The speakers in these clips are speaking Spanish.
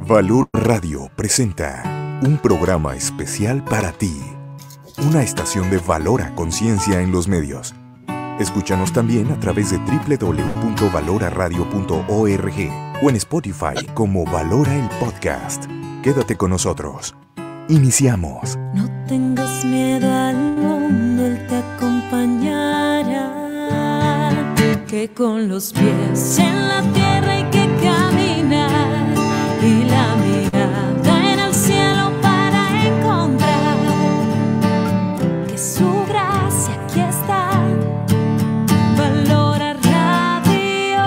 Valor Radio presenta un programa especial para ti, una estación de valor a conciencia en los medios. Escúchanos también a través de www.valoraradio.org o en Spotify como Valora el Podcast. Quédate con nosotros. Iniciamos. No tengas miedo al mundo, Él te acompañará. Que con los pies en la tierra hay que caminar y la mirada en el cielo para encontrar que su gracia aquí está. Valora Radio.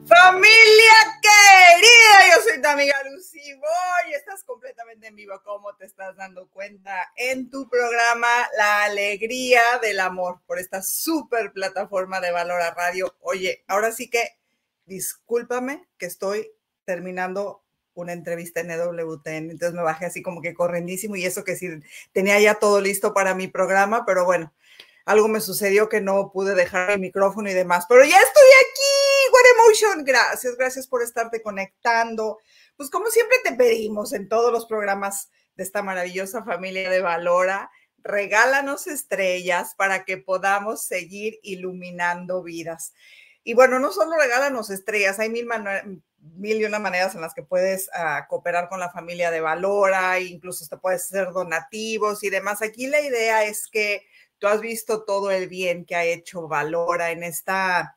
Familia querida, yo soy tu amiga Lucy Boy. Estás completamente en vivo, como te estás dando cuenta, en tu programa La Alegría del Amor, por esta súper plataforma de Valora Radio. Oye, ahora sí que discúlpame que estoy terminando una entrevista en EWTN, entonces me bajé así como que correndísimo, y eso que sí, tenía ya todo listo para mi programa, pero bueno, algo me sucedió que no pude dejar el micrófono y demás, pero ya estoy aquí. What emotion. Gracias por estarte conectando. Pues como siempre te pedimos en todos los programas de esta maravillosa familia de Valora, regálanos estrellas para que podamos seguir iluminando vidas. Y bueno, no solo regálanos estrellas, hay mil y una maneras en las que puedes cooperar con la familia de Valora, incluso te puedes hacer donativos y demás. Aquí la idea es que tú has visto todo el bien que ha hecho Valora en esta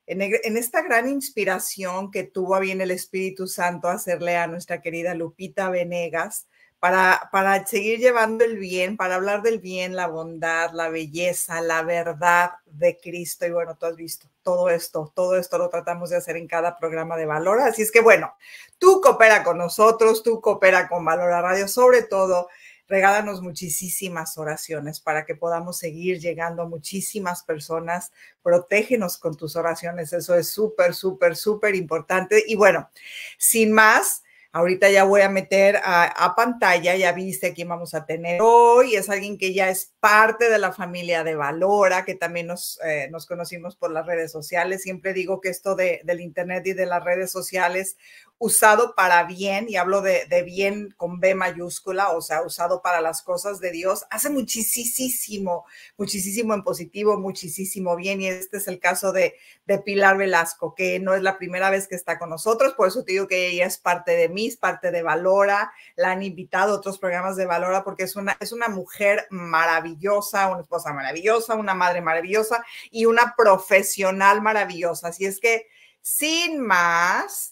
gran inspiración que tuvo a bien el Espíritu Santo hacerle a nuestra querida Lupita Venegas para seguir llevando el bien, para hablar del bien, la bondad, la belleza, la verdad de Cristo. Y bueno, tú has visto todo esto lo tratamos de hacer en cada programa de Valora. Así es que bueno, tú coopera con nosotros, tú coopera con Valora Radio, sobre todo. Regálanos muchísimas oraciones para que podamos seguir llegando a muchísimas personas. Protégenos con tus oraciones. Eso es súper importante. Y bueno, sin más, ahorita ya voy a meter a pantalla. Ya viste a quién vamos a tener hoy. Es alguien que ya es parte de la familia de Valora, que también nos conocimos por las redes sociales. Siempre digo que esto del internet y de las redes sociales, usado para bien, y hablo de bien con B mayúscula, o sea, usado para las cosas de Dios, hace muchísimo en positivo, muchísimo bien. Y este es el caso de Pilar Velasco, que no es la primera vez que está con nosotros, por eso te digo que ella es parte de mí, es parte de Valora. La han invitado a otros programas de Valora porque es una mujer maravillosa, una esposa maravillosa, una madre maravillosa y una profesional maravillosa. Así es que, sin más,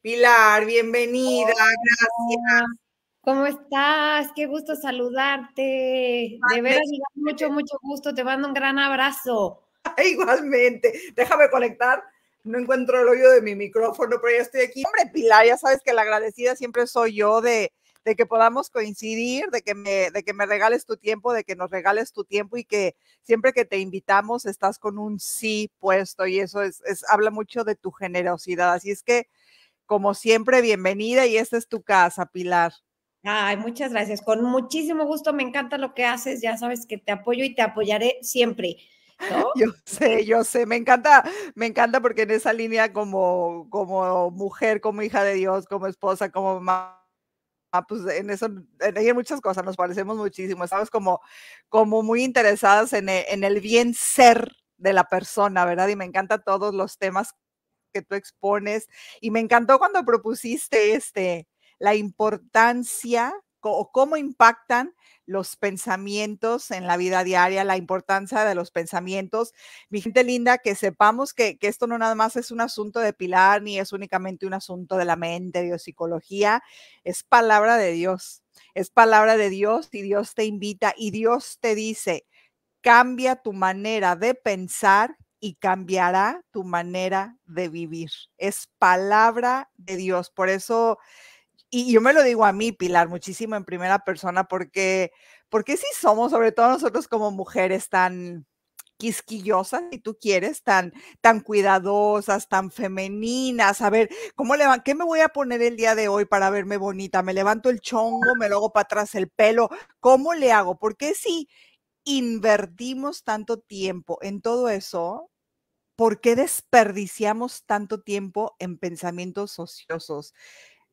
Pilar, bienvenida, gracias. ¿Cómo estás? Qué gusto saludarte. De veras, mucho gusto. Te mando un gran abrazo. Igualmente. Déjame conectar. No encuentro el hoyo de mi micrófono, pero ya estoy aquí. Hombre, Pilar, ya sabes que la agradecida siempre soy yo de que podamos coincidir, de que me regales tu tiempo, de que nos regales tu tiempo, y que siempre que te invitamos estás con un sí puesto, y eso habla mucho de tu generosidad. Así es que, como siempre, bienvenida, y esta es tu casa, Pilar. Ay, muchas gracias. Con muchísimo gusto, me encanta lo que haces. Ya sabes que te apoyo y te apoyaré siempre, ¿no? Yo sé, me encanta porque en esa línea como mujer, como hija de Dios, como esposa, como mamá, pues en muchas cosas nos parecemos muchísimo. Estamos como muy interesadas en el bien ser de la persona, ¿verdad? Y me encantan todos los temas que tú expones, y me encantó cuando propusiste la importancia o cómo impactan los pensamientos en la vida diaria, la importancia de los pensamientos. Mi gente linda, que sepamos que esto no nada más es un asunto de Pilar, ni es únicamente un asunto de la mente, de psicología, es palabra de Dios. Es palabra de Dios, y Dios te invita y Dios te dice: cambia tu manera de pensar y cambiará tu manera de vivir. Es palabra de Dios. Por eso, y yo me lo digo a mí, Pilar, muchísimo en primera persona, porque sí somos, sobre todo nosotros como mujeres, tan quisquillosas, si tú quieres, tan cuidadosas, tan femeninas. A ver, ¿qué me voy a poner el día de hoy para verme bonita? ¿Me levanto el chongo? ¿Me lo hago para atrás el pelo? ¿Cómo le hago? Porque sí invertimos tanto tiempo en todo eso, ¿por qué desperdiciamos tanto tiempo en pensamientos ociosos?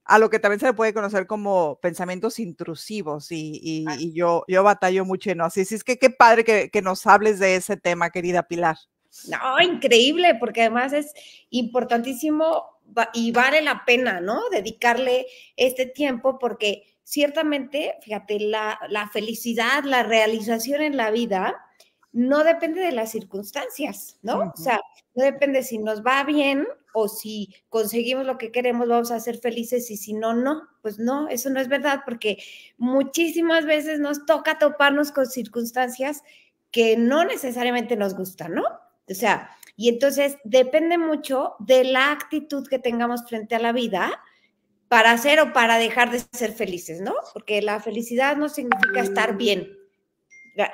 A lo que también se le puede conocer como pensamientos intrusivos y yo batallo mucho en eso. Así es que qué padre que nos hables de ese tema, querida Pilar. No, increíble, porque además es importantísimo y vale la pena, ¿no? Dedicarle este tiempo porque ciertamente, fíjate, la felicidad, la realización en la vida no depende de las circunstancias, ¿no? O sea, no depende si nos va bien o si conseguimos lo que queremos, vamos a ser felices y si no, no. Pues no, eso no es verdad porque muchísimas veces nos toca toparnos con circunstancias que no necesariamente nos gustan, ¿no? O sea, y entonces depende mucho de la actitud que tengamos frente a la vida para hacer o para dejar de ser felices, ¿no? Porque la felicidad no significa estar bien.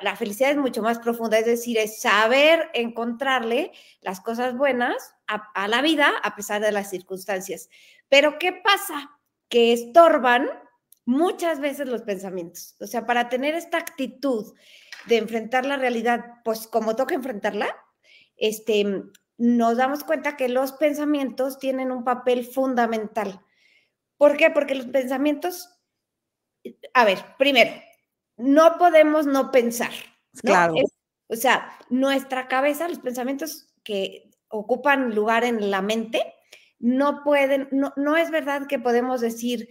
La felicidad es mucho más profunda, es decir, es saber encontrarle las cosas buenas a la vida a pesar de las circunstancias. Pero ¿qué pasa? Que estorban muchas veces los pensamientos. O sea, para tener esta actitud de enfrentar la realidad, pues como toca enfrentarla, nos damos cuenta que los pensamientos tienen un papel fundamental. ¿Por qué? Porque los pensamientos, a ver, primero, no podemos no pensar, ¿no? Claro. O sea, nuestra cabeza, los pensamientos que ocupan lugar en la mente, no pueden, no es verdad que podemos decir,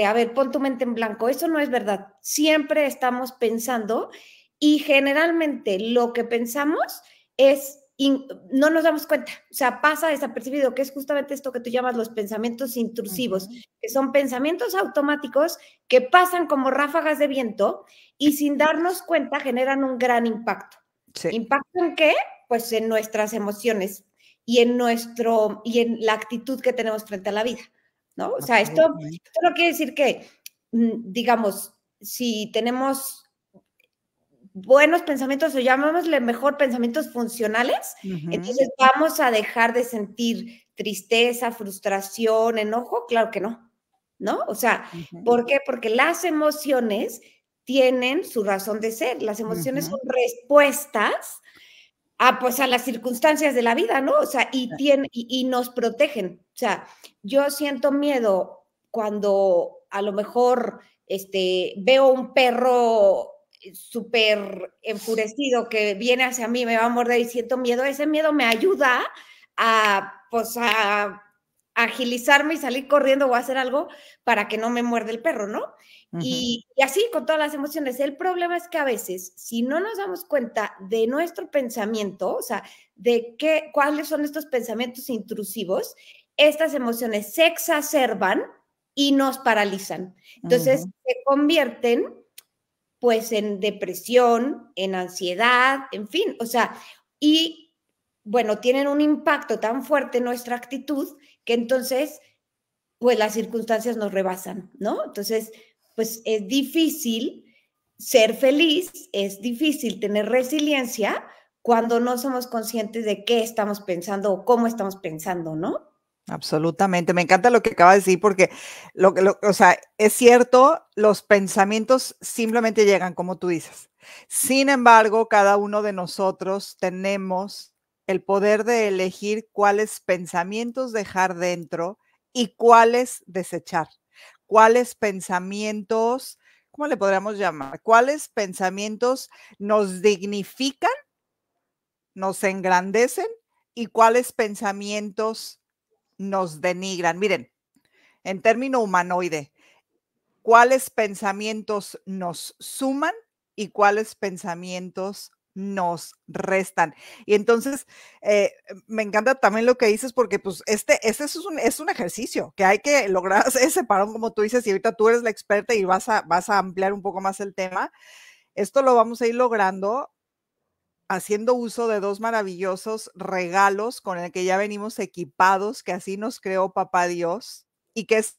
a ver, pon tu mente en blanco, eso no es verdad. Siempre estamos pensando y generalmente lo que pensamos es no nos damos cuenta, o sea, pasa desapercibido, que es justamente esto que tú llamas los pensamientos intrusivos, que son pensamientos automáticos que pasan como ráfagas de viento y sin darnos cuenta generan un gran impacto. Sí. ¿Impacto en qué? Pues en nuestras emociones y en la actitud que tenemos frente a la vida, ¿no? O sea, esto no quiere decir que, digamos, si tenemos buenos pensamientos, o llamémosle mejor pensamientos funcionales, entonces vamos a dejar de sentir tristeza, frustración, enojo, claro que no, ¿no? O sea, ¿por qué? Porque las emociones tienen su razón de ser, las emociones son respuestas pues a las circunstancias de la vida, ¿no? O sea, y nos protegen. O sea, yo siento miedo cuando a lo mejor veo un perro súper enfurecido que viene hacia mí, me va a morder y siento miedo. Ese miedo me ayuda pues a agilizarme y salir corriendo o hacer algo para que no me muerde el perro, ¿no? Y así con todas las emociones. El problema es que a veces, si no nos damos cuenta de nuestro pensamiento, o sea, de cuáles son estos pensamientos intrusivos, estas emociones se exacerban y nos paralizan. Entonces, se convierten pues en depresión, en ansiedad, en fin, o sea, y bueno, tienen un impacto tan fuerte en nuestra actitud que entonces, pues las circunstancias nos rebasan, ¿no? Entonces, pues es difícil ser feliz, es difícil tener resiliencia cuando no somos conscientes de qué estamos pensando o cómo estamos pensando, ¿no? Absolutamente, me encanta lo que acaba de decir porque, o sea, es cierto, los pensamientos simplemente llegan, como tú dices. Sin embargo, cada uno de nosotros tenemos el poder de elegir cuáles pensamientos dejar dentro y cuáles desechar. Cuáles pensamientos, ¿cómo le podríamos llamar? ¿Cuáles pensamientos nos dignifican, nos engrandecen y cuáles pensamientos nos denigran? Miren, en término humanoide, ¿cuáles pensamientos nos suman y cuáles pensamientos nos restan? Y entonces, me encanta también lo que dices porque pues este es un ejercicio que hay que lograr separar, como tú dices, y ahorita tú eres la experta y vas a ampliar un poco más el tema. Esto lo vamos a ir logrando haciendo uso de 2 maravillosos regalos con el que ya venimos equipados, que así nos creó Papá Dios y que es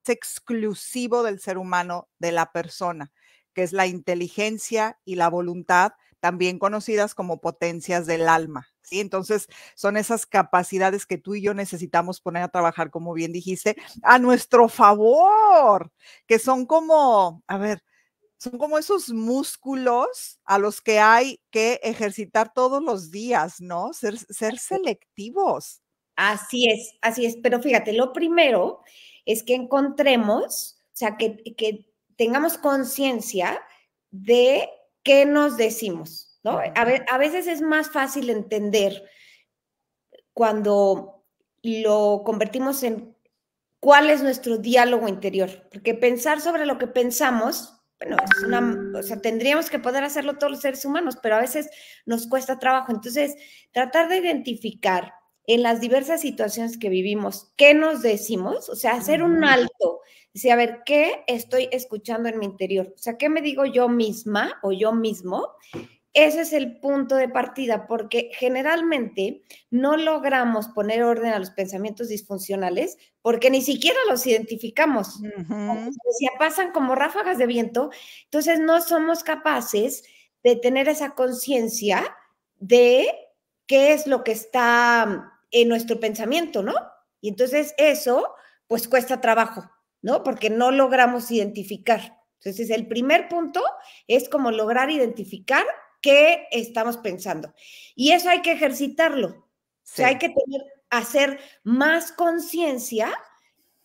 exclusivo del ser humano, de la persona, que es la inteligencia y la voluntad, también conocidas como potencias del alma, ¿sí? Entonces, son esas capacidades que tú y yo necesitamos poner a trabajar, como bien dijiste, a nuestro favor, que son como, a ver, son como esos músculos a los que hay que ejercitar todos los días, ¿no? Ser selectivos. Así es. Pero fíjate, lo primero es que encontremos, o sea, que tengamos conciencia de qué nos decimos, ¿no? A veces es más fácil entender cuando lo convertimos en cuál es nuestro diálogo interior, porque pensar sobre lo que pensamos, bueno, o sea, tendríamos que poder hacerlo todos los seres humanos, pero a veces nos cuesta trabajo. Entonces, tratar de identificar en las diversas situaciones que vivimos qué nos decimos, o sea, hacer un alto, decir, a ver, ¿qué estoy escuchando en mi interior? O sea, ¿qué me digo yo misma o yo mismo? Ese es el punto de partida, porque generalmente no logramos poner orden a los pensamientos disfuncionales porque ni siquiera los identificamos. Ya pasan como ráfagas de viento, entonces no somos capaces de tener esa conciencia de qué es lo que está en nuestro pensamiento, ¿no? Y entonces eso, pues cuesta trabajo, ¿no? Porque no logramos identificar. Entonces el primer punto es como lograr identificar qué estamos pensando. Y eso hay que ejercitarlo. Sí. O sea, hay que hacer más conciencia,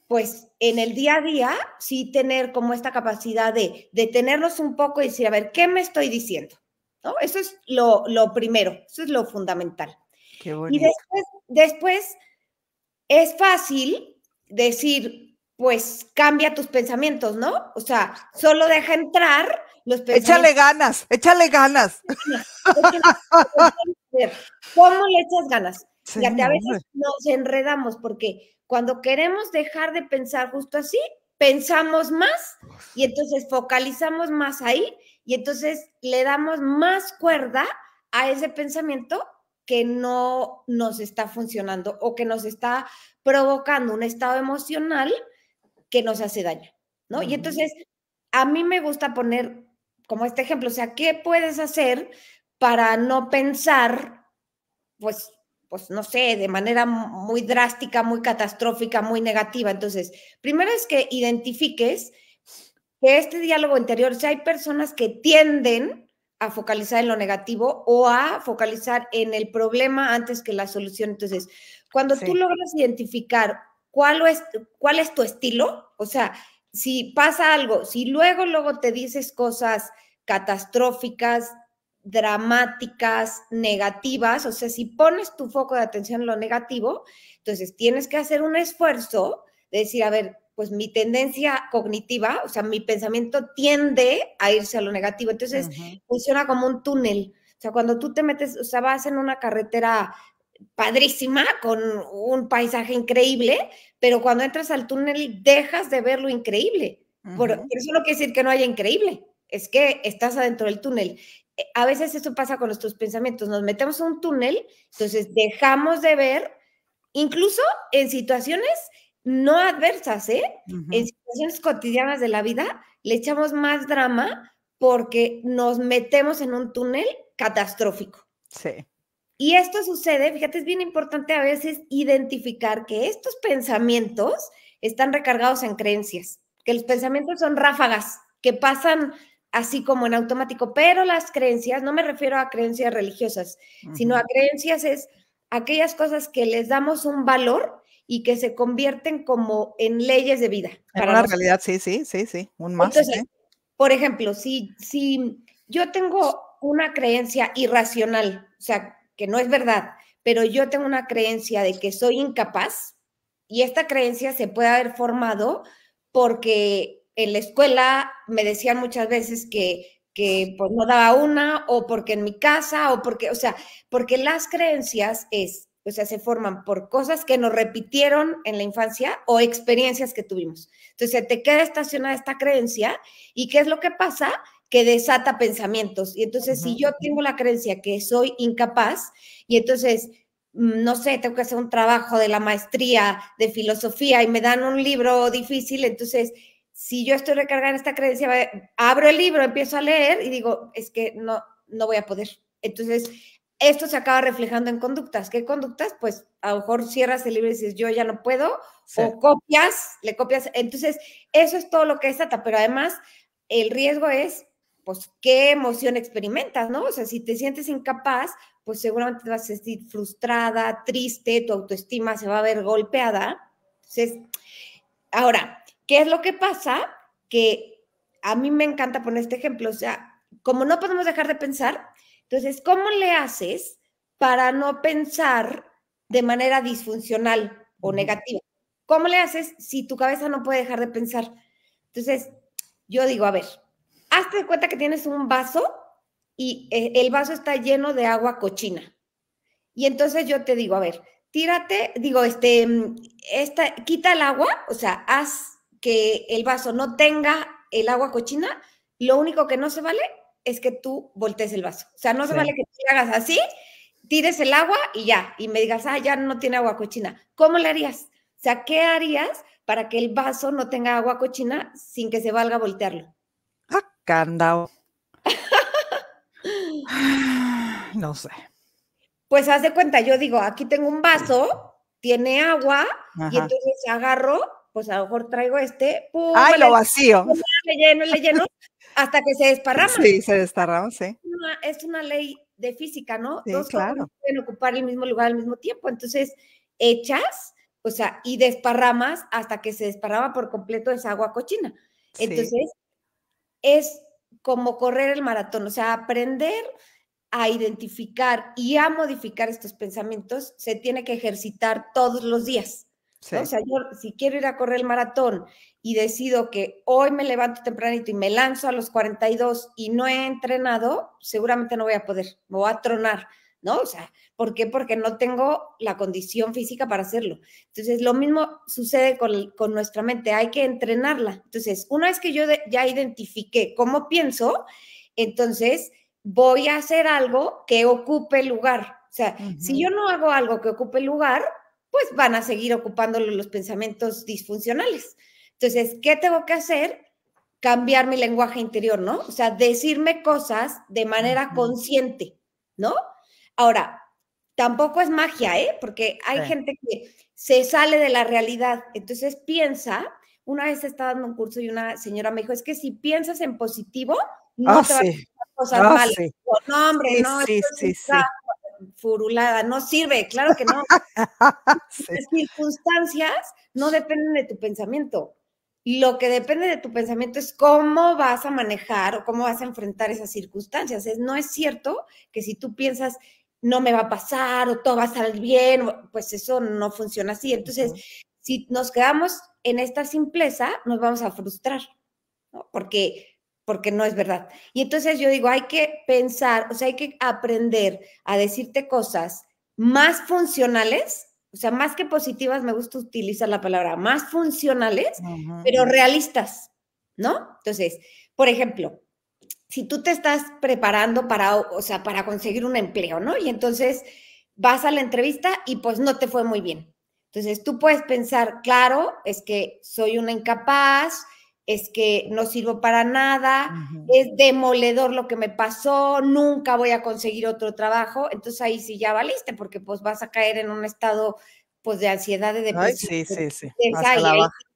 pues en el día a día, sí tener como esta capacidad de detenernos un poco y decir, a ver, ¿qué me estoy diciendo? ¿No? Eso es lo primero, eso es lo fundamental. Qué bonito. Y después es fácil decir, pues cambia tus pensamientos, ¿no? O sea, solo deja entrar los pensamientos. Échale ganas. ¿Cómo le echas ganas? Sí, Fíjate, a veces nos enredamos porque cuando queremos dejar de pensar justo así, pensamos más y entonces focalizamos más ahí y entonces le damos más cuerda a ese pensamiento que no nos está funcionando o que nos está provocando un estado emocional que nos hace daño, ¿no? Y entonces a mí me gusta poner como este ejemplo, o sea, ¿qué puedes hacer para no pensar, pues no sé, de manera muy drástica, muy catastrófica, muy negativa? Entonces, primero es que identifiques que este diálogo interior, o sea, hay personas que tienden a focalizar en lo negativo o a focalizar en el problema antes que la solución. Entonces, cuando tú logras identificar cuál es tu estilo, o sea, si pasa algo, si luego te dices cosas catastróficas, dramáticas, negativas, o sea, si pones tu foco de atención en lo negativo, entonces tienes que hacer un esfuerzo de decir, a ver, pues mi tendencia cognitiva, o sea, mi pensamiento tiende a irse a lo negativo, entonces funciona como un túnel, o sea, cuando tú te metes, o sea, vas en una carretera padrísima, con un paisaje increíble, pero cuando entras al túnel dejas de ver lo increíble. Por eso no quiere decir que no haya increíble, es que estás adentro del túnel. A veces eso pasa con nuestros pensamientos, nos metemos en un túnel, entonces dejamos de ver, incluso en situaciones no adversas, en situaciones cotidianas de la vida, le echamos más drama porque nos metemos en un túnel catastrófico. Sí. Y esto sucede, fíjate, es bien importante a veces identificar que estos pensamientos están recargados en creencias, que los pensamientos son ráfagas, que pasan así como en automático, pero las creencias, no me refiero a creencias religiosas, sino a creencias es aquellas cosas que les damos un valor y que se convierten como en leyes de vida. Para una realidad, sí, un más. Entonces, por ejemplo, si yo tengo una creencia irracional, o sea, que no es verdad, pero yo tengo una creencia de que soy incapaz y esta creencia se puede haber formado porque en la escuela me decían muchas veces que pues no daba una, o porque en mi casa, o porque, o sea, porque las creencias se forman por cosas que nos repitieron en la infancia o experiencias que tuvimos. Entonces, se te queda estacionada esta creencia y ¿qué es lo que pasa? Que desata pensamientos. Y entonces, si yo tengo la creencia que soy incapaz y entonces, no sé, tengo que hacer un trabajo de la maestría de filosofía y me dan un libro difícil, entonces, si yo estoy recargada en esta creencia, abro el libro, empiezo a leer y digo, es que no voy a poder. Entonces, esto se acaba reflejando en conductas. ¿Qué conductas? Pues a lo mejor cierras el libro y dices, yo ya no puedo, o le copias. Entonces, eso es todo lo que desata, pero además el riesgo es, pues, qué emoción experimentas, ¿no? O sea, si te sientes incapaz, pues seguramente te vas a sentir frustrada, triste, tu autoestima se va a ver golpeada. Entonces, ahora, ¿qué es lo que pasa? Que a mí me encanta poner este ejemplo, o sea, como no podemos dejar de pensar, entonces, ¿cómo le haces para no pensar de manera disfuncional o negativa? ¿Cómo le haces si tu cabeza no puede dejar de pensar? Entonces, yo digo, a ver, hazte de cuenta que tienes un vaso y el vaso está lleno de agua cochina. Y entonces yo te digo, a ver, tírate, digo, quita el agua, o sea, haz que el vaso no tenga el agua cochina. Lo único que no se vale es que tú voltees el vaso. O sea, no se vale que tú hagas así, tires el agua y ya, y me digas, ya no tiene agua cochina. ¿Cómo le harías? O sea, ¿qué harías para que el vaso no tenga agua cochina sin que se valga voltearlo? Candao. No sé. Pues haz de cuenta, yo digo, aquí tengo un vaso, tiene agua, y entonces agarro, pues a lo mejor traigo pum, lo vacío. Le lleno, hasta que se desparrama. Sí, se desparrama, sí. Es una ley de física, ¿no? Sí, Dos claro. cosas no pueden ocupar el mismo lugar al mismo tiempo. Entonces, echas, o sea, y desparramas hasta que se desparrama por completo esa agua cochina. Sí. Entonces, es como correr el maratón, o sea, aprender a identificar y a modificar estos pensamientos se tiene que ejercitar todos los días. ¿No? O sea, yo si quiero ir a correr el maratón y decido que hoy me levanto tempranito y me lanzo a los 42 y no he entrenado, seguramente no voy a poder, me voy a tronar, ¿no? O sea, ¿por qué? Porque no tengo la condición física para hacerlo. Entonces, lo mismo sucede con nuestra mente, hay que entrenarla. Entonces, una vez que yo ya identifiqué cómo pienso, entonces voy a hacer algo que ocupe el lugar. O sea, si yo no hago algo que ocupe el lugar, pues van a seguir ocupándolo los pensamientos disfuncionales. Entonces, ¿qué tengo que hacer? Cambiar mi lenguaje interior, ¿no? O sea, decirme cosas de manera consciente, ¿no? Ahora, tampoco es magia, ¿eh? Porque hay gente que se sale de la realidad. Entonces piensa, una vez estaba dando un curso y una señora me dijo, es que si piensas en positivo, no te van a pasar cosas malas. Sí. No, hombre, sí, no, sí, esto es furulada, no sirve, claro que no. Las circunstancias no dependen de tu pensamiento. Lo que depende de tu pensamiento es cómo vas a manejar o cómo vas a enfrentar esas circunstancias. No es cierto que si tú piensas no me va a pasar o todo va a salir bien, pues eso no funciona así. Entonces, si nos quedamos en esta simpleza, nos vamos a frustrar, ¿no? Porque no es verdad. Y entonces yo digo, hay que pensar, o sea, hay que aprender a decirte cosas más funcionales, o sea, más que positivas, me gusta utilizar la palabra, más funcionales, pero realistas, ¿no? Entonces, por ejemplo, si tú te estás preparando para conseguir un empleo, ¿no? Y entonces vas a la entrevista y pues no te fue muy bien. Entonces tú puedes pensar, claro, es que soy una incapaz, es que no sirvo para nada, es demoledor lo que me pasó, nunca voy a conseguir otro trabajo. Entonces ahí sí ya valiste, porque pues vas a caer en un estado pues de ansiedad, de depresión. Ay, sí. Y ahí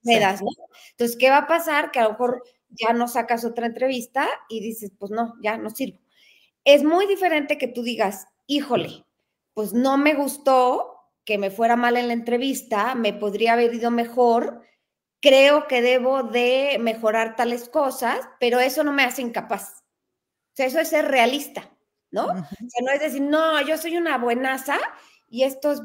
me das, ¿no? Entonces, ¿qué va a pasar? Que a lo mejor ya no sacas otra entrevista y dices, pues no, ya no sirvo. Es muy diferente que tú digas, híjole, pues no me gustó que me fuera mal en la entrevista, me podría haber ido mejor, creo que debo de mejorar tales cosas, pero eso no me hace incapaz. O sea, eso es ser realista, ¿no? O sea, no es decir, no, yo soy una buenaza y estos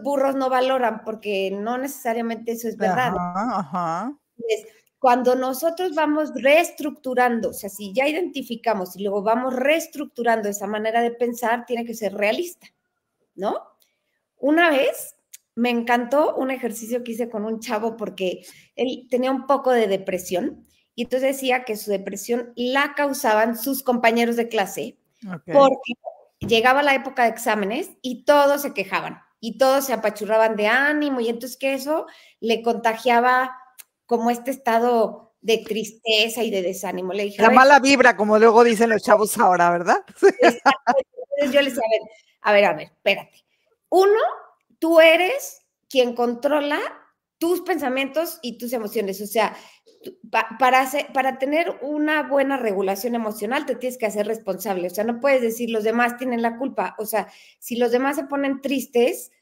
burros no valoran, porque no necesariamente eso es verdad. Entonces, cuando nosotros vamos reestructurando, o sea, si ya identificamos y luego vamos reestructurando esa manera de pensar, tiene que ser realista, ¿no? Una vez me encantó un ejercicio que hice con un chavo porque él tenía un poco de depresión y entonces decía que su depresión la causaban sus compañeros de clase porque llegaba la época de exámenes y todos se quejaban y todos se apachurraban de ánimo y entonces que eso le contagiaba como este estado de tristeza y de desánimo. Le dije, la mala vibra, como luego dicen los chavos ahora, ¿verdad? Entonces yo le decía, a ver, espérate. Uno, tú eres quien controla tus pensamientos y tus emociones. O sea, para tener una buena regulación emocional te tienes que hacer responsable. O sea, no puedes decir los demás tienen la culpa. O sea, si los demás se ponen tristes,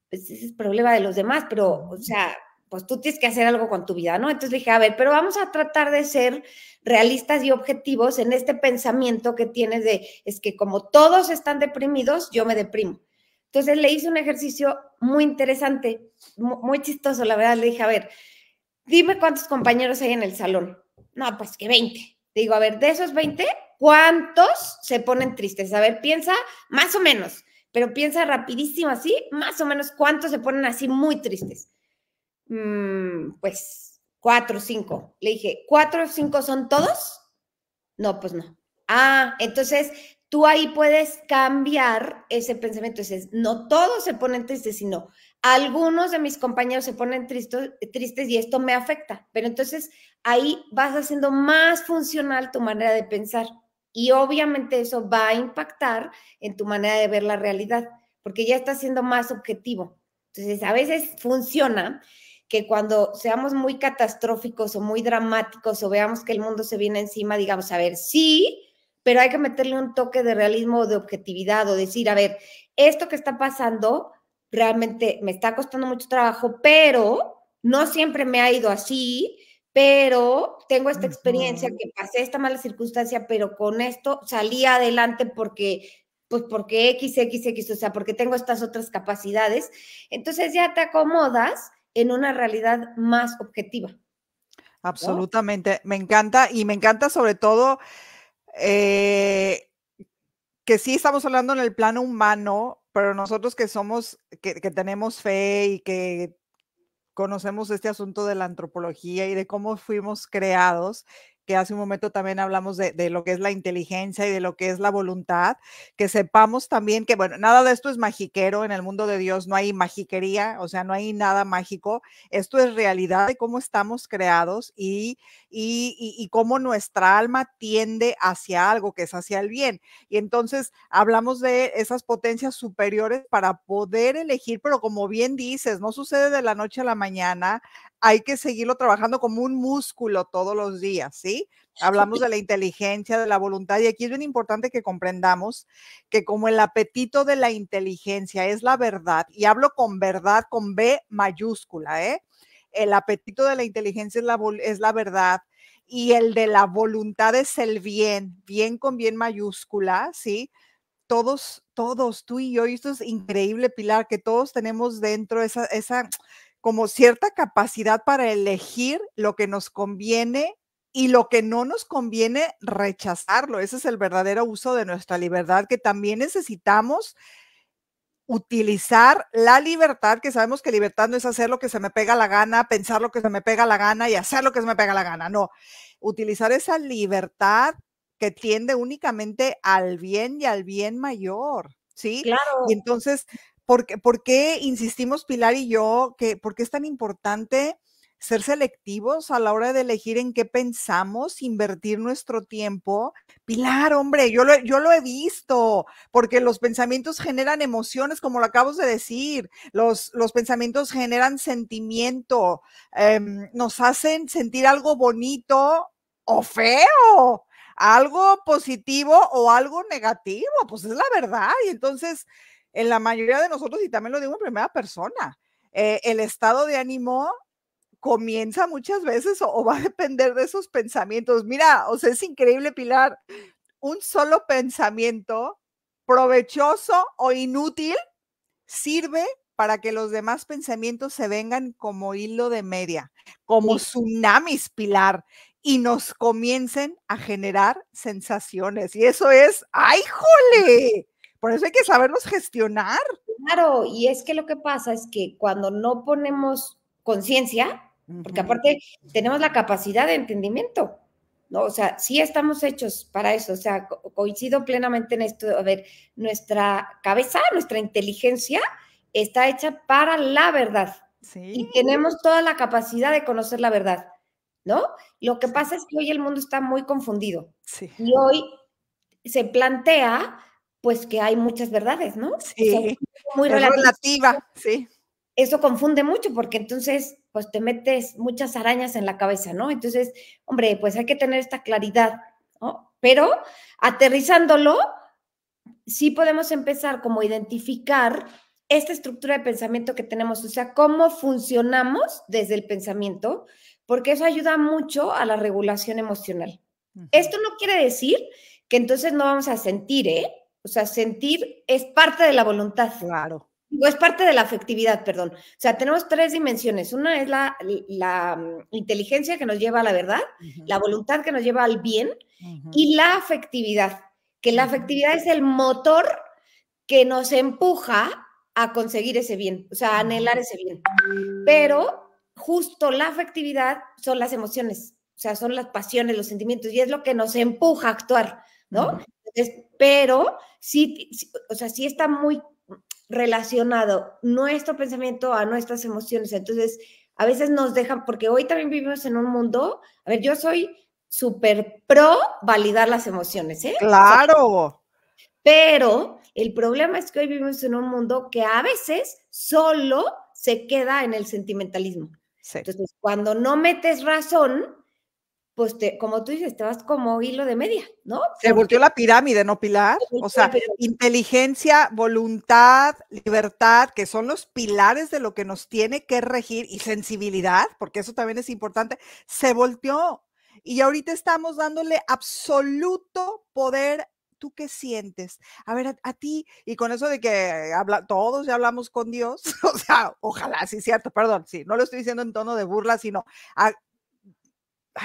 pues ese es el problema de los demás, pero, o sea, pues tú tienes que hacer algo con tu vida, ¿no? Entonces dije, a ver, pero vamos a tratar de ser realistas y objetivos en este pensamiento que tienes de, es que como todos están deprimidos, yo me deprimo. Entonces le hice un ejercicio muy interesante, muy chistoso, la verdad. Le dije, a ver, dime cuántos compañeros hay en el salón. No, pues que 20. Digo, a ver, de esos 20, ¿cuántos se ponen tristes? A ver, piensa más o menos, pero piensa rapidísimo así, más o menos cuántos se ponen así muy tristes. Pues 4 o 5. Le dije, ¿4 o 5 son todos? No, pues no. Ah, entonces tú ahí puedes cambiar ese pensamiento. Entonces, no todos se ponen tristes, sino algunos de mis compañeros se ponen tristes y esto me afecta. Pero entonces ahí vas haciendo más funcional tu manera de pensar y obviamente eso va a impactar en tu manera de ver la realidad, porque ya estás siendo más objetivo. Entonces, a veces funciona que cuando seamos muy catastróficos o muy dramáticos o veamos que el mundo se viene encima, digamos, a ver, sí, pero hay que meterle un toque de realismo o de objetividad o decir, a ver, esto que está pasando realmente me está costando mucho trabajo, pero no siempre me ha ido así, pero tengo esta experiencia que pasé esta mala circunstancia, pero con esto salí adelante porque XX, o sea, porque tengo estas otras capacidades. Entonces ya te acomodas en una realidad más objetiva. Absolutamente. Me encanta y me encanta sobre todo que sí estamos hablando en el plano humano, pero nosotros que somos, que tenemos fe y que conocemos este asunto de la antropología y de cómo fuimos creados, que hace un momento también hablamos de lo que es la inteligencia y de lo que es la voluntad, que sepamos también que, bueno, nada de esto es magiquero, en el mundo de Dios no hay magiquería, o sea, no hay nada mágico, esto es realidad de cómo estamos creados y cómo nuestra alma tiende hacia algo que es hacia el bien. Y entonces hablamos de esas potencias superiores para poder elegir, pero como bien dices, no sucede de la noche a la mañana, hay que seguirlo trabajando como un músculo todos los días, ¿sí? Hablamos de la inteligencia, de la voluntad, y aquí es bien importante que comprendamos que como el apetito de la inteligencia es la verdad, y hablo con verdad con B mayúscula, ¿eh? El apetito de la inteligencia es la verdad, y el de la voluntad es el bien, bien con bien mayúscula, ¿sí? Todos, tú y yo, y esto es increíble, Pilar, que todos tenemos dentro esa como cierta capacidad para elegir lo que nos conviene y lo que no nos conviene rechazarlo. Ese es el verdadero uso de nuestra libertad, que también necesitamos utilizar la libertad, que sabemos que libertad no es hacer lo que se me pega la gana, pensar lo que se me pega la gana y hacer lo que se me pega la gana, no. Utilizar esa libertad que tiende únicamente al bien y al bien mayor, ¿sí? Claro. Y entonces, ¿por qué insistimos Pilar y yo que por qué es tan importante ser selectivos a la hora de elegir en qué pensamos, invertir nuestro tiempo? Pilar, hombre, yo lo he visto, porque los pensamientos generan emociones, como lo acabas de decir, los pensamientos generan sentimiento, nos hacen sentir algo bonito o feo, algo positivo o algo negativo, pues es la verdad. Y entonces, en la mayoría de nosotros, y también lo digo en primera persona, el estado de ánimo comienza muchas veces o va a depender de esos pensamientos. Mira, o sea, es increíble, Pilar, un solo pensamiento, provechoso o inútil, sirve para que los demás pensamientos se vengan como hilo de media, como tsunamis, Pilar, y nos comiencen a generar sensaciones. Y eso es, ¡ay, jole! Por eso hay que saberlos gestionar. Claro, y es que lo que pasa es que cuando no ponemos conciencia, porque aparte tenemos la capacidad de entendimiento, ¿no? O sea, sí estamos hechos para eso, o sea, coincido plenamente en esto. A ver, nuestra cabeza, nuestra inteligencia está hecha para la verdad. Sí. Y tenemos toda la capacidad de conocer la verdad, ¿no? Lo que pasa es que hoy el mundo está muy confundido. Sí. Y hoy se plantea, pues, que hay muchas verdades, ¿no? Sí, o sea, muy es relativa, sí. eso confunde mucho porque entonces pues te metes muchas arañas en la cabeza, ¿no? Entonces, hombre, pues hay que tener esta claridad, ¿no? Pero aterrizándolo, sí podemos empezar como a identificar esta estructura de pensamiento que tenemos, o sea, cómo funcionamos desde el pensamiento, porque eso ayuda mucho a la regulación emocional. Esto no quiere decir que entonces no vamos a sentir, ¿eh? O sea, sentir es parte de la voluntad. Claro. O es parte de la afectividad, perdón. O sea, tenemos 3 dimensiones. Una es la inteligencia que nos lleva a la verdad, la voluntad que nos lleva al bien y la afectividad, que la afectividad es el motor que nos empuja a conseguir ese bien, o sea, a anhelar ese bien. Pero justo la afectividad son las emociones, o sea, son las pasiones, los sentimientos, y es lo que nos empuja a actuar, ¿no? Entonces, pero sí, o sea, sí está muy relacionado nuestro pensamiento a nuestras emociones. Entonces, a veces nos dejan, porque hoy también vivimos en un mundo, a ver, yo soy súper pro validar las emociones, ¿eh? Claro. O sea, pero el problema es que hoy vivimos en un mundo que a veces solo se queda en el sentimentalismo. Sí. Entonces, cuando no metes razón, pues como tú dices, te vas como hilo de media, ¿no? Se volteó la pirámide, ¿no, Pilar? O sea, inteligencia, voluntad, libertad, que son los pilares de lo que nos tiene que regir, y sensibilidad, porque eso también es importante, se volteó. Y ahorita estamos dándole absoluto poder. ¿Tú qué sientes? A ver, a ti, y con eso de que todos ya hablamos con Dios, o sea, ojalá, sí, cierto, perdón, sí, no lo estoy diciendo en tono de burla, sino ay,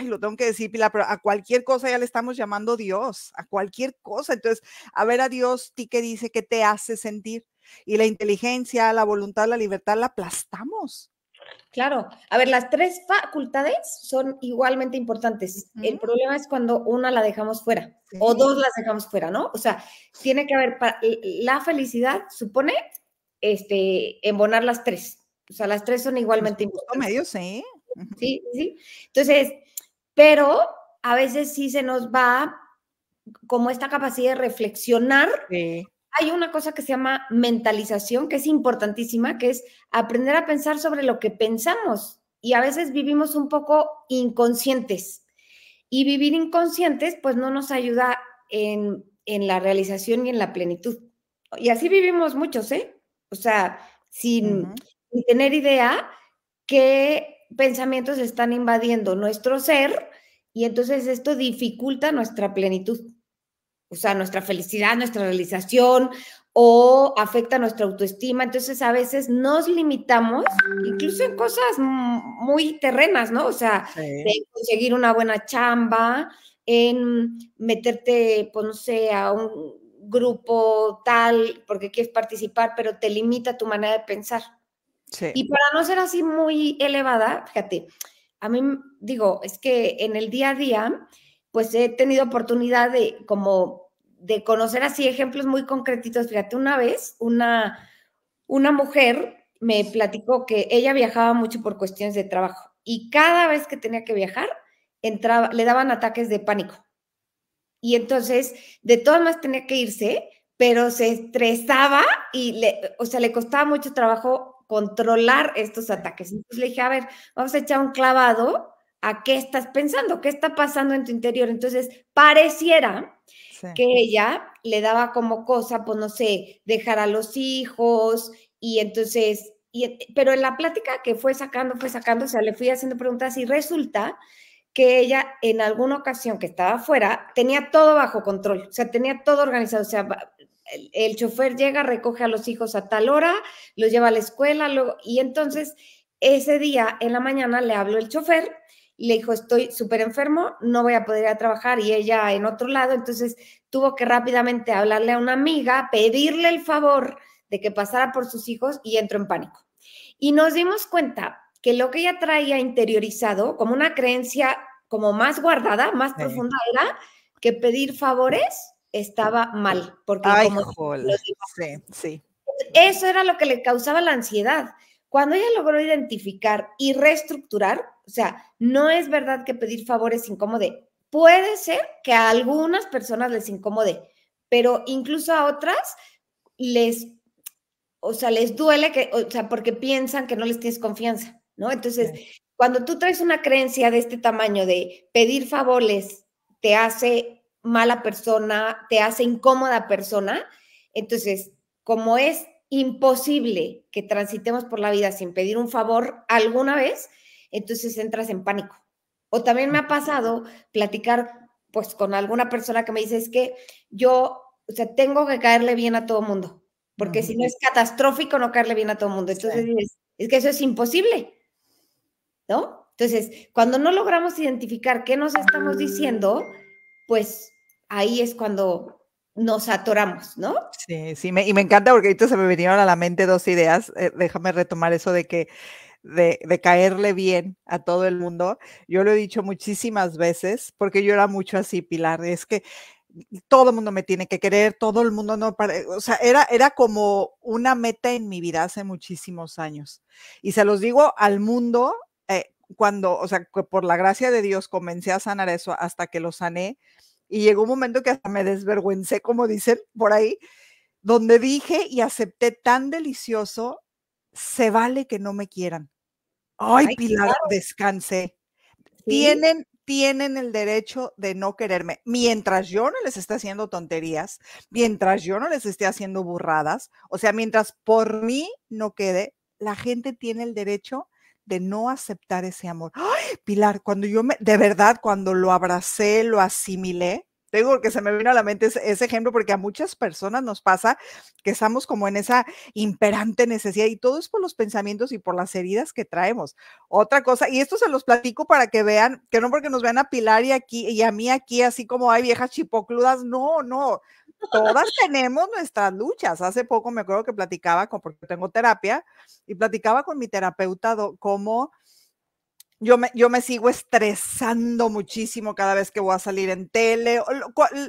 lo tengo que decir, Pilar, pero a cualquier cosa ya le estamos llamando Dios, a cualquier cosa. Entonces, a ver a Dios, ¿ti qué dice? ¿Qué te hace sentir? Y la inteligencia, la voluntad, la libertad, la aplastamos. Claro. A ver, las 3 facultades son igualmente importantes. El problema es cuando una la dejamos fuera o 2 las dejamos fuera, ¿no? O sea, tiene que haber, la felicidad supone embonar las 3. O sea, las 3 son igualmente importantes. Medio, sí. Sí, sí. Entonces, pero a veces sí se nos va como esta capacidad de reflexionar. Sí. Hay una cosa que se llama mentalización, que es importantísima, que es aprender a pensar sobre lo que pensamos. Y a veces vivimos un poco inconscientes. Y vivir inconscientes, pues no nos ayuda en la realización y en la plenitud. Y así vivimos muchos, ¿eh? O sea, sin tener idea qué pensamientos están invadiendo nuestro ser, y entonces esto dificulta nuestra plenitud. O sea, nuestra felicidad, nuestra realización, o afecta nuestra autoestima. Entonces, a veces nos limitamos, incluso en cosas muy terrenas, ¿no? O sea, de conseguir una buena chamba, en meterte, pues, no sé, a un grupo tal, porque quieres participar, pero te limita tu manera de pensar. Sí. Y para no ser así muy elevada, fíjate, a mí, digo, es que en el día a día, pues he tenido oportunidad de conocer así ejemplos muy concretitos. Fíjate, una vez una mujer me platicó que ella viajaba mucho por cuestiones de trabajo y cada vez que tenía que viajar, le daban ataques de pánico. Y entonces, de todas maneras tenía que irse, pero se estresaba y le costaba mucho trabajo controlar estos ataques. Entonces le dije, a ver, vamos a echar un clavado a qué estás pensando, qué está pasando en tu interior. Entonces, pareciera que ella le daba como cosa, pues no sé, dejar a los hijos, y entonces, pero en la plática que fue sacando, o sea, le fui haciendo preguntas y resulta que ella en alguna ocasión que estaba afuera tenía todo bajo control, o sea, tenía todo organizado, o sea, el chofer llega, recoge a los hijos a tal hora, los lleva a la escuela, luego, y entonces ese día en la mañana le habló el chofer, le dijo, estoy súper enfermo, no voy a poder ir a trabajar, y ella en otro lado, entonces tuvo que rápidamente hablarle a una amiga, pedirle el favor de que pasara por sus hijos, y entró en pánico. Y nos dimos cuenta que lo que ella traía interiorizado, como una creencia como más guardada, más profunda, era que pedir favores estaba mal. Porque eso era lo que le causaba la ansiedad. Cuando ella logró identificar y reestructurar, o sea, no es verdad que pedir favores incomode. Puede ser que a algunas personas les incomode, pero incluso a otras o sea, les duele que, o sea, porque piensan que no les tienes confianza, ¿no? Entonces, cuando tú traes una creencia de este tamaño de pedir favores te hace mala persona, te hace incómoda persona, entonces, como es imposible que transitemos por la vida sin pedir un favor alguna vez, entonces entras en pánico. O también me ha pasado platicar pues con alguna persona que me dice, es que yo, o sea, tengo que caerle bien a todo mundo, porque si no es catastrófico no caerle bien a todo mundo. Entonces dices, es que eso es imposible, ¿no? Entonces, cuando no logramos identificar qué nos estamos diciendo, pues ahí es cuando nos atoramos, ¿no? Sí, sí, y me encanta porque ahorita se me vinieron a la mente 2 ideas. Déjame retomar eso de que de caerle bien a todo el mundo. Yo lo he dicho muchísimas veces, porque yo era mucho así, Pilar, es que todo el mundo me tiene que querer, todo el mundo no, o sea, era como una meta en mi vida hace muchísimos años. Y se los digo al mundo, cuando, o sea, por la gracia de Dios comencé a sanar eso hasta que lo sané, y llegó un momento que hasta me desvergüencé, como dicen por ahí, donde dije y acepté tan delicioso, se vale que no me quieran. Ay, Pilar, claro. Descansé. ¿Sí? Tienen el derecho de no quererme. Mientras yo no les esté haciendo tonterías, mientras yo no les esté haciendo burradas, o sea, mientras por mí no quede, la gente tiene el derecho de no aceptar ese amor. Ay, Pilar, cuando de verdad, cuando lo abracé, lo asimilé, tengo que se me vino a la mente ese ejemplo, porque a muchas personas nos pasa que estamos como en esa imperante necesidad, y todo es por los pensamientos y por las heridas que traemos. Otra cosa, y esto se los platico para que vean, que no porque nos vean a Pilar y a mí aquí así como hay viejas chipocludas, no, todas tenemos nuestras luchas. Hace poco me acuerdo que platicaba, porque tengo terapia, y platicaba con mi terapeuta cómo yo me sigo estresando muchísimo cada vez que voy a salir en tele,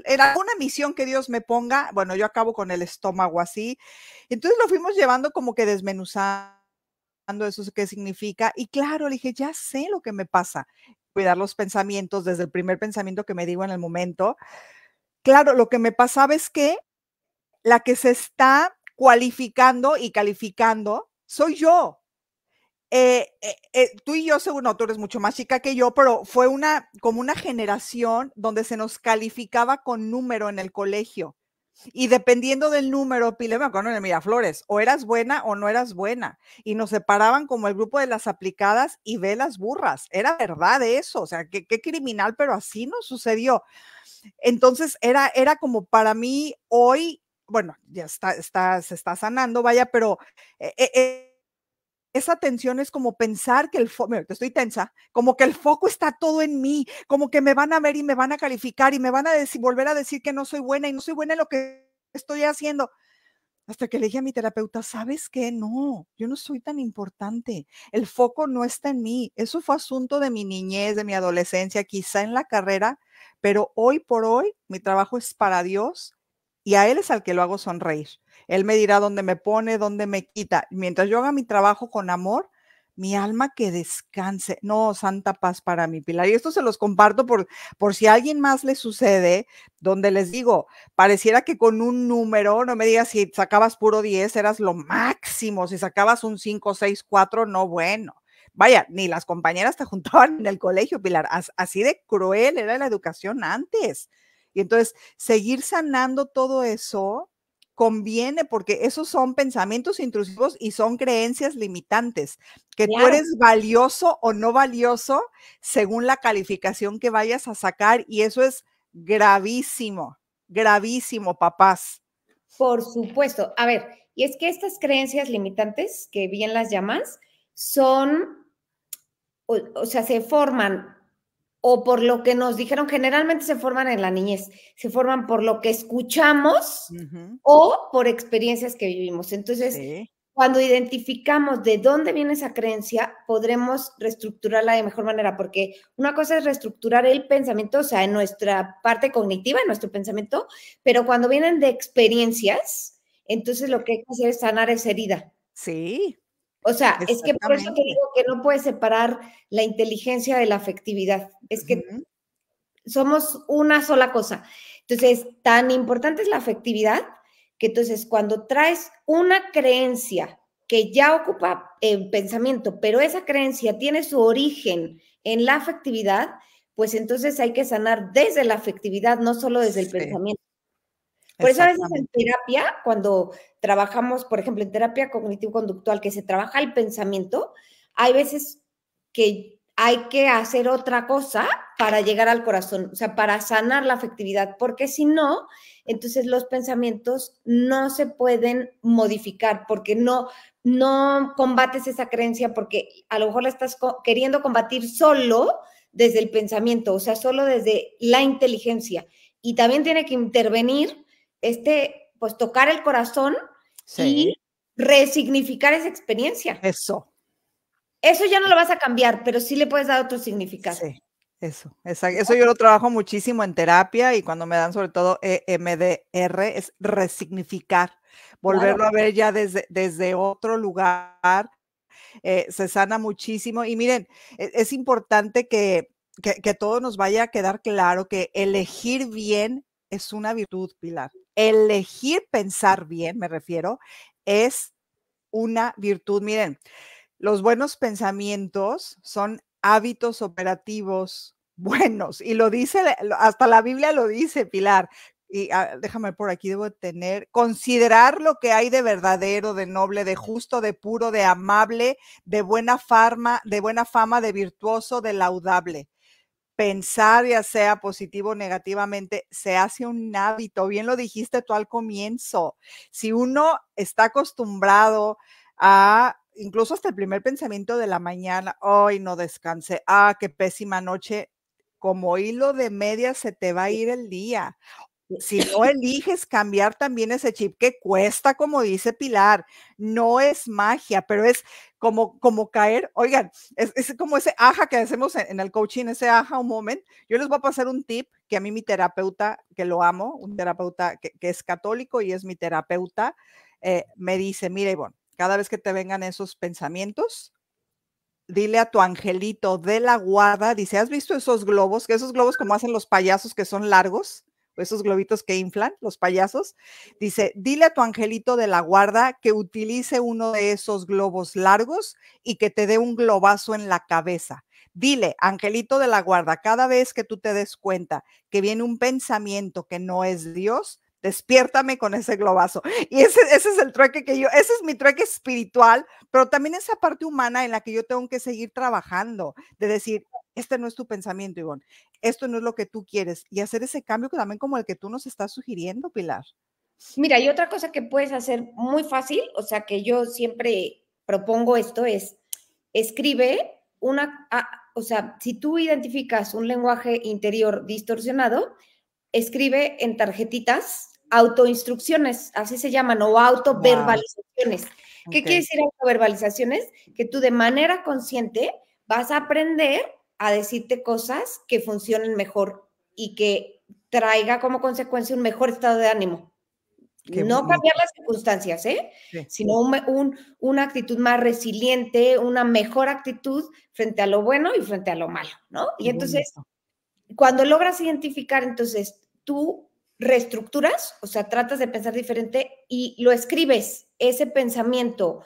en alguna misión que Dios me ponga, bueno, yo acabo con el estómago así. Entonces lo fuimos llevando como que desmenuzando eso qué significa, y claro, le dije, ya sé lo que me pasa, cuidar los pensamientos desde el primer pensamiento que me digo en el momento. Claro, lo que me pasaba es que la que se está cualificando y calificando soy yo. Tú y yo, según no, tú eres mucho más chica que yo, pero fue como una generación donde se nos calificaba con número en el colegio. Y dependiendo del número, Pile, me acuerdo en el Miraflores, o eras buena o no eras buena. Y nos separaban como el grupo de las aplicadas y ve las burras. Era verdad eso, o sea, qué criminal, pero así nos sucedió. Entonces, era como para mí hoy, bueno, ya se está sanando, vaya, pero esa tensión es como pensar que estoy tensa, como que el foco está todo en mí, como que me van a ver y me van a calificar y me van a volver a decir que no soy buena y no soy buena en lo que estoy haciendo. Hasta que le dije a mi terapeuta, ¿sabes qué? No, yo no soy tan importante. El foco no está en mí. Eso fue asunto de mi niñez, de mi adolescencia, quizá en la carrera, pero hoy por hoy mi trabajo es para Dios y a Él es al que lo hago sonreír. Él me dirá dónde me pone, dónde me quita. Mientras yo haga mi trabajo con amor, mi alma que descanse. No, santa paz para mi Pilar. Y esto se los comparto por si a alguien más le sucede, donde les digo, pareciera que con un número, no me digas si sacabas puro 10, eras lo máximo. Si sacabas un 5, 6, 4, no, bueno. Vaya, ni las compañeras te juntaban en el colegio, Pilar. Así de cruel era la educación antes. Y entonces, seguir sanando todo eso conviene, porque esos son pensamientos intrusivos y son creencias limitantes, que claro, tú eres valioso o no valioso según la calificación que vayas a sacar, y eso es gravísimo, gravísimo, papás. Por supuesto. A ver, y es que estas creencias limitantes, que bien las llamas, son, o sea, se forman o por lo que nos dijeron, generalmente se forman en la niñez, se forman por lo que escuchamos o por experiencias que vivimos. Entonces, cuando identificamos de dónde viene esa creencia, podremos reestructurarla de mejor manera, porque una cosa es reestructurar el pensamiento, o sea, en nuestra parte cognitiva, en nuestro pensamiento, pero cuando vienen de experiencias, entonces lo que hay que hacer es sanar esa herida. Sí. O sea, es que por eso te digo que no puedes separar la inteligencia de la afectividad. Es que somos una sola cosa. Entonces, tan importante es la afectividad que entonces cuando traes una creencia que ya ocupa pensamiento, pero esa creencia tiene su origen en la afectividad, pues entonces hay que sanar desde la afectividad, no solo desde el pensamiento. Por eso a veces en terapia, cuando trabajamos, por ejemplo, en terapia cognitivo-conductual, que se trabaja el pensamiento, hay veces que hay que hacer otra cosa para llegar al corazón, o sea, para sanar la afectividad, porque si no, entonces los pensamientos no se pueden modificar, porque no combates esa creencia, porque a lo mejor la estás queriendo combatir solo desde el pensamiento, o sea, solo desde la inteligencia. Y también tiene que intervenir pues tocar el corazón y resignificar esa experiencia. Eso ya no lo vas a cambiar, pero sí le puedes dar otro significado. Sí, eso yo lo trabajo muchísimo en terapia y cuando me dan sobre todo EMDR es resignificar, volverlo a ver ya desde otro lugar, se sana muchísimo. Y miren, es importante que todo nos vaya a quedar claro que elegir bien es una virtud, Pilar. Elegir pensar bien, me refiero, es una virtud. Miren, los buenos pensamientos son hábitos operativos buenos y lo dice, hasta la Biblia lo dice, Pilar. Y déjame por aquí, debo tener, considerar lo que hay de verdadero, de noble, de justo, de puro, de amable, de buena fama, de virtuoso, de laudable. Pensar, ya sea positivo o negativamente, se hace un hábito. Bien lo dijiste tú al comienzo. Si uno está acostumbrado a, incluso hasta el primer pensamiento de la mañana, hoy no descansé, qué pésima noche, como hilo de media se te va a ir el día. Si no eliges cambiar también ese chip, que cuesta, como dice Pilar, no es magia, pero es como caer, oigan, es como ese aja que hacemos en el coaching, ese aja un moment. Yo les voy a pasar un tip que a mí mi terapeuta, que lo amo, un terapeuta que es católico y es mi terapeuta, me dice, mira, Ivonne, cada vez que te vengan esos pensamientos, dile a tu angelito de la guarda, dice, ¿has visto esos globos? Que esos globos como hacen los payasos que son largos, esos globitos que inflan los payasos, dice, dile a tu angelito de la guarda que utilice uno de esos globos largos y que te dé un globazo en la cabeza. Dile, angelito de la guarda, cada vez que tú te des cuenta que viene un pensamiento que no es Dios, despiértame con ese globazo. Y ese es el trueque ese es mi trueque espiritual, pero también esa parte humana en la que yo tengo que seguir trabajando, de decir, este no es tu pensamiento, Ivonne, esto no es lo que tú quieres, y hacer ese cambio también como el que tú nos estás sugiriendo, Pilar. Mira, y otra cosa que puedes hacer muy fácil, o sea, que yo siempre propongo esto es, escribe o sea, si tú identificas un lenguaje interior distorsionado, escribe en tarjetitas autoinstrucciones, así se llaman, o autoverbalizaciones. ¿Qué quiere decir autoverbalizaciones? Que tú de manera consciente vas a aprender a decirte cosas que funcionen mejor y que traiga como consecuencia un mejor estado de ánimo. No cambiar las circunstancias, sino una actitud más resiliente, una mejor actitud frente a lo bueno y frente a lo malo, ¿no? Y entonces, cuando logras identificar, entonces tú reestructuras, o sea, tratas de pensar diferente y lo escribes, ese pensamiento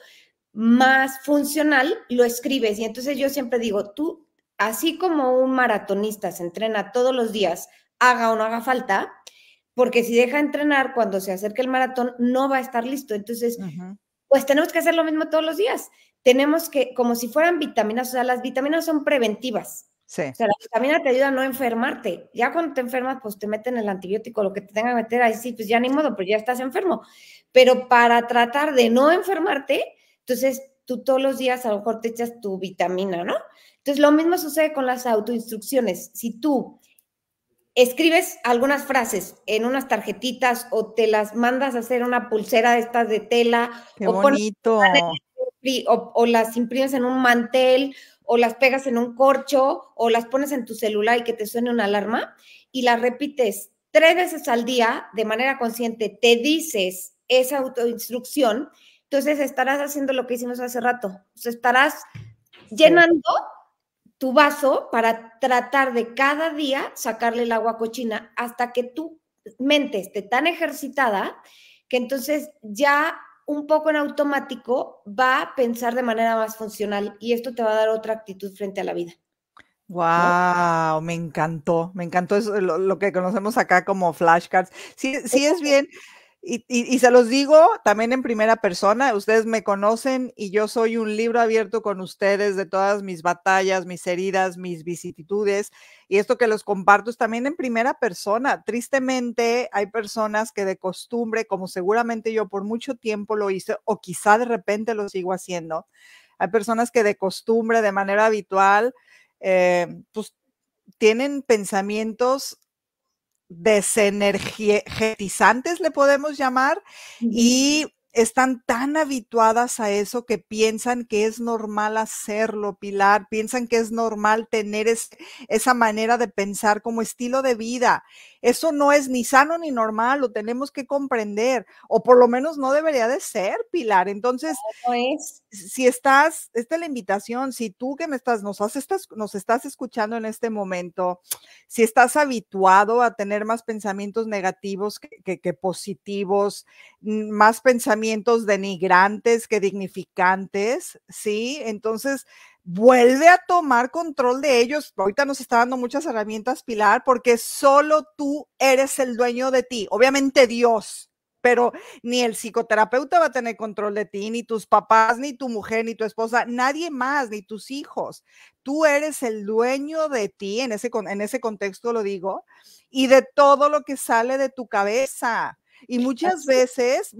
más funcional, lo escribes. Y entonces yo siempre digo, tú, así como un maratonista se entrena todos los días, haga o no haga falta, porque si deja de entrenar, cuando se acerque el maratón, no va a estar listo. Entonces, pues tenemos que hacer lo mismo todos los días. Tenemos que, como si fueran vitaminas, o sea, las vitaminas son preventivas. Sí. O sea, la vitamina te ayuda a no enfermarte. Ya cuando te enfermas, pues te meten el antibiótico, lo que te tengan que meter, ahí sí, pues ya ni modo, pues ya estás enfermo. Pero para tratar de no enfermarte, entonces tú todos los días a lo mejor te echas tu vitamina, ¿no? Entonces, lo mismo sucede con las autoinstrucciones. Si tú escribes algunas frases en unas tarjetitas o te las mandas a hacer una pulsera de estas de tela. ¡Qué bonito! O las imprimes en un mantel o las pegas en un corcho o las pones en tu celular y que te suene una alarma y las repites 3 veces al día de manera consciente, te dices esa autoinstrucción, entonces estarás haciendo lo que hicimos hace rato. O sea, estarás llenando tu vaso para tratar de cada día sacarle el agua cochina hasta que tu mente esté tan ejercitada que entonces ya un poco en automático va a pensar de manera más funcional y esto te va a dar otra actitud frente a la vida. Wow, ¿no? Me encantó eso, lo que conocemos acá como flashcards. Sí, sí es bien, y se los digo también en primera persona, ustedes me conocen y yo soy un libro abierto con ustedes de todas mis batallas, mis heridas, mis vicisitudes, y esto que los comparto es también en primera persona. Tristemente hay personas que de costumbre, como seguramente yo por mucho tiempo lo hice, o quizá de repente lo sigo haciendo, hay personas que de costumbre, de manera habitual, pues tienen pensamientos desenergetizantes, le podemos llamar, y están tan habituadas a eso que piensan que es normal hacerlo, Pilar, piensan que es normal tener esa manera de pensar como estilo de vida. Eso no es ni sano ni normal, lo tenemos que comprender, o por lo menos no debería de ser, Pilar. Entonces, no es. Si esta es la invitación, si tú que nos estás escuchando en este momento, si estás habituado a tener más pensamientos negativos que positivos, más pensamientos denigrantes que dignificantes, ¿sí? Entonces, vuelve a tomar control de ellos. Ahorita nos está dando muchas herramientas, Pilar, porque solo tú eres el dueño de ti. Obviamente Dios, pero ni el psicoterapeuta va a tener control de ti, ni tus papás, ni tu mujer, ni tu esposa, nadie más, ni tus hijos. Tú eres el dueño de ti, en ese contexto lo digo, y de todo lo que sale de tu cabeza. Y muchas veces,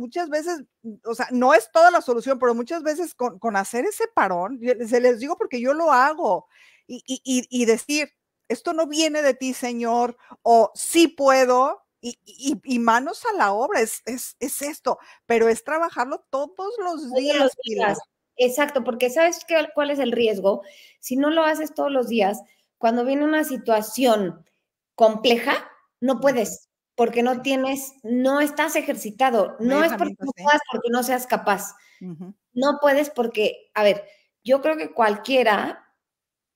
o sea, no es toda la solución, pero muchas veces con hacer ese parón, se les digo porque yo lo hago, y decir, esto no viene de ti, Señor, o sí puedo, y manos a la obra, es esto, pero es trabajarlo todos los días, Pilar. Exacto, porque ¿sabes cuál es el riesgo? Si no lo haces todos los días, cuando viene una situación compleja, no puedes, porque no estás ejercitado, no es porque no puedas, porque no seas capaz, no puedes porque, a ver, yo creo que cualquiera,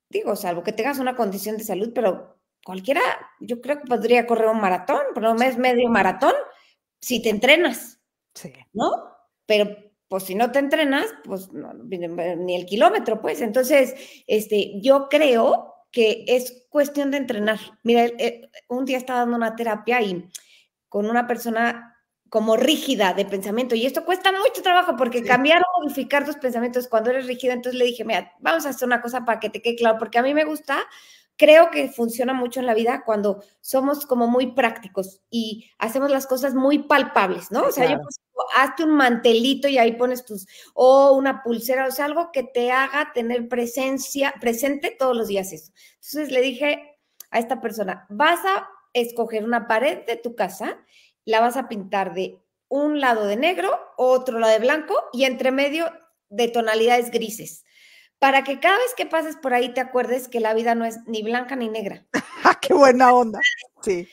digo, salvo que tengas una condición de salud, pero cualquiera, yo creo que podría correr un maratón, por lo menos medio maratón, si te entrenas, ¿no? Pero pues si no te entrenas, pues no, ni el kilómetro, pues. Entonces, yo creo que es cuestión de entrenar. Mira, un día estaba dando una terapia y con una persona como rígida de pensamiento, y esto cuesta mucho trabajo porque cambiar o modificar tus pensamientos cuando eres rígida. Entonces le dije, mira, vamos a hacer una cosa para que te quede claro, porque a mí me gusta, creo que funciona mucho en la vida cuando somos como muy prácticos y hacemos las cosas muy palpables, ¿no? O sea, yo hazte un mantelito y ahí pones una pulsera, o sea, algo que te haga tener presente todos los días eso. Entonces le dije a esta persona, vas a escoger una pared de tu casa, la vas a pintar de un lado de negro, otro lado de blanco y entre medio de tonalidades grises, para que cada vez que pases por ahí te acuerdes que la vida no es ni blanca ni negra. ¡Qué buena onda! Sí.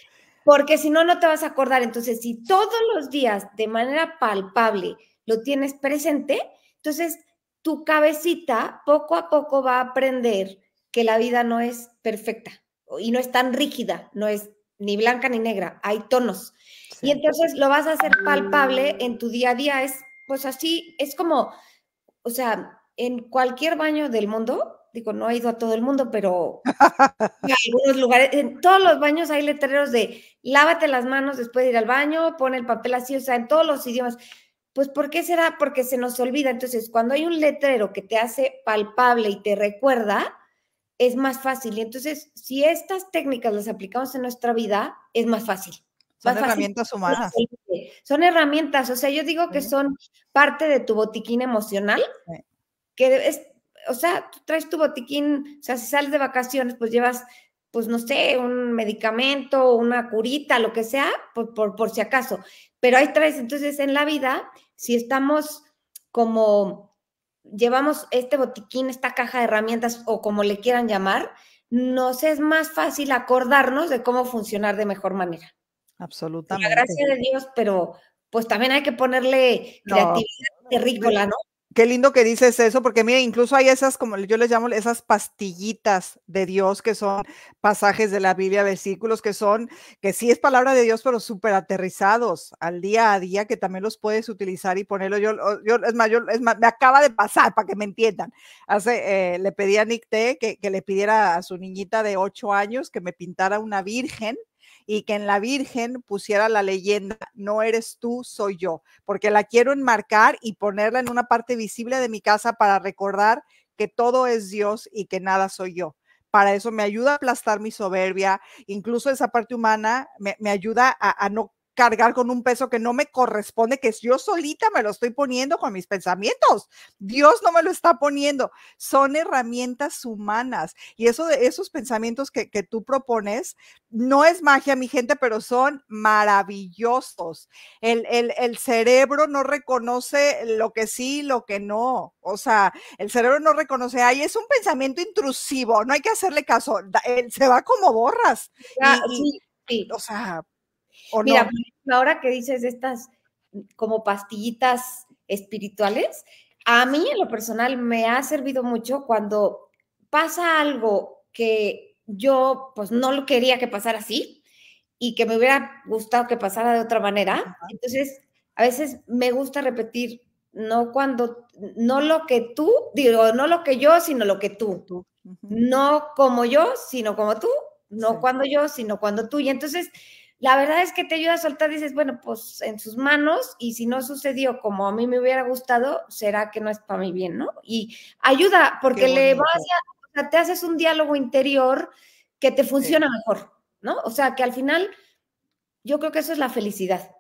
Porque si no, no te vas a acordar. Entonces, si todos los días de manera palpable lo tienes presente, entonces tu cabecita poco a poco va a aprender que la vida no es perfecta y no es tan rígida, no es ni blanca ni negra, hay tonos. Sí. Y entonces lo vas a hacer palpable en tu día a día. Es pues así, es como, o sea, en cualquier baño del mundo, digo, no he ido a todo el mundo, pero en algunos lugares, en todos los baños hay letreros de lávate las manos después de ir al baño, pon el papel así, o sea, en todos los idiomas. Pues, ¿por qué será? Porque se nos olvida. Entonces, cuando hay un letrero que te hace palpable y te recuerda, es más fácil. Y entonces, si estas técnicas las aplicamos en nuestra vida, es más fácil. Son herramientas humanas. Son herramientas, o sea, yo digo que son parte de tu botiquín emocional, que es, o sea, tú traes tu botiquín, o sea, si sales de vacaciones, pues llevas, pues no sé, un medicamento, una curita, lo que sea, por si acaso, pero ahí traes. Entonces, en la vida, si estamos como, llevamos este botiquín, esta caja de herramientas, o como le quieran llamar, nos es más fácil acordarnos de cómo funcionar de mejor manera. Absolutamente. La gracia de Dios, pero pues también hay que ponerle creatividad terrícola, ¿no? Qué lindo que dices eso, porque mira, incluso hay esas, como yo les llamo, esas pastillitas de Dios, que son pasajes de la Biblia, versículos que sí es palabra de Dios, pero súper aterrizados al día a día, que también los puedes utilizar y ponerlo. Es más, me acaba de pasar, para que me entiendan. Le pedí a Nick T que le pidiera a su niñita de 8 años que me pintara una virgen, y que en la Virgen pusiera la leyenda, no eres tú, soy yo, porque la quiero enmarcar y ponerla en una parte visible de mi casa para recordar que todo es Dios y que nada soy yo. Para eso me ayuda a aplastar mi soberbia, incluso esa parte humana me ayuda a no cargar con un peso que no me corresponde, que yo solita me lo estoy poniendo con mis pensamientos. Dios no me lo está poniendo. Son herramientas humanas, y eso de esos pensamientos que tú propones no es magia, mi gente, pero son maravillosos. El cerebro no reconoce lo que sí, lo que no. O sea, el cerebro no reconoce, ay, es un pensamiento intrusivo, no hay que hacerle caso. Se va como borras. Sí. O sea, ¿o mira, no? Ahora que dices estas como pastillitas espirituales, a mí en lo personal me ha servido mucho cuando pasa algo que yo pues no lo quería que pasara así y que me hubiera gustado que pasara de otra manera. Entonces, a veces me gusta repetir, no lo que tú, digo, no lo que yo, sino lo que tú. No como yo, sino como tú. No cuando yo, sino cuando tú. Y entonces, la verdad es que te ayuda a soltar, dices, bueno, pues en sus manos, y si no sucedió como a mí me hubiera gustado, será que no es para mi bien, ¿no? Y ayuda, porque o sea, te haces un diálogo interior que te funciona mejor, ¿no? O sea, que al final, yo creo que eso es la felicidad.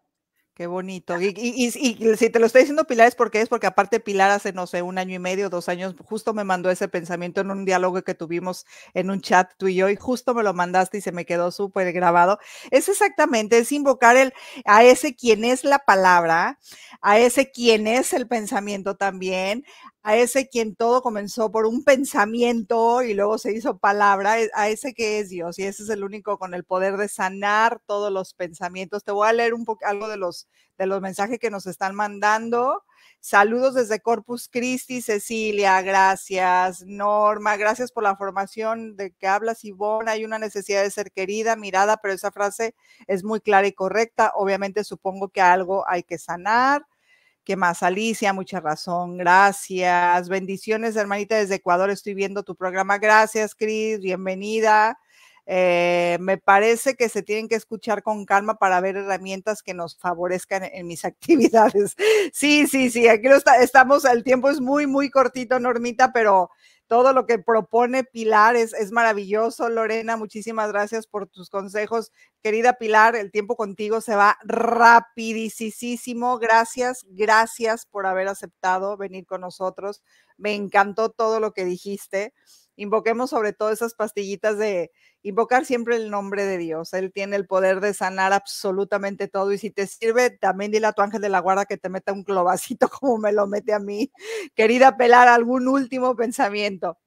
Qué bonito. Y si te lo estoy diciendo Pilar es porque aparte Pilar hace, no sé, 1 año y medio, 2 años, justo me mandó ese pensamiento en un diálogo que tuvimos en un chat tú y yo, y justo me lo mandaste y se me quedó súper grabado. Es exactamente, es invocar a ese quien es la palabra, a ese quien es el pensamiento también, a ese quien todo comenzó por un pensamiento y luego se hizo palabra, a ese que es Dios, y ese es el único con el poder de sanar todos los pensamientos. Te voy a leer algo de los mensajes que nos están mandando. Saludos desde Corpus Christi, Cecilia, gracias. Norma, gracias por la formación de que hablas, Ivonne. Hay una necesidad de ser querida, mirada, pero esa frase es muy clara y correcta. Obviamente supongo que algo hay que sanar. ¿Qué más? Alicia, mucha razón, gracias. Bendiciones, hermanita, desde Ecuador, estoy viendo tu programa. Gracias, Cris, bienvenida. Me parece que se tienen que escuchar con calma para ver herramientas que nos favorezcan en mis actividades. Sí, aquí estamos, el tiempo es muy, muy cortito, Normita, pero todo lo que propone Pilar es maravilloso. Lorena, muchísimas gracias por tus consejos. Querida Pilar, el tiempo contigo se va rapidísimo. Gracias por haber aceptado venir con nosotros. Me encantó todo lo que dijiste. Invoquemos sobre todo esas pastillitas de invocar siempre el nombre de Dios. Él tiene el poder de sanar absolutamente todo, y si te sirve, también dile a tu ángel de la guarda que te meta un clovacito como me lo mete a mí. Querida Pilar, ¿algún último pensamiento?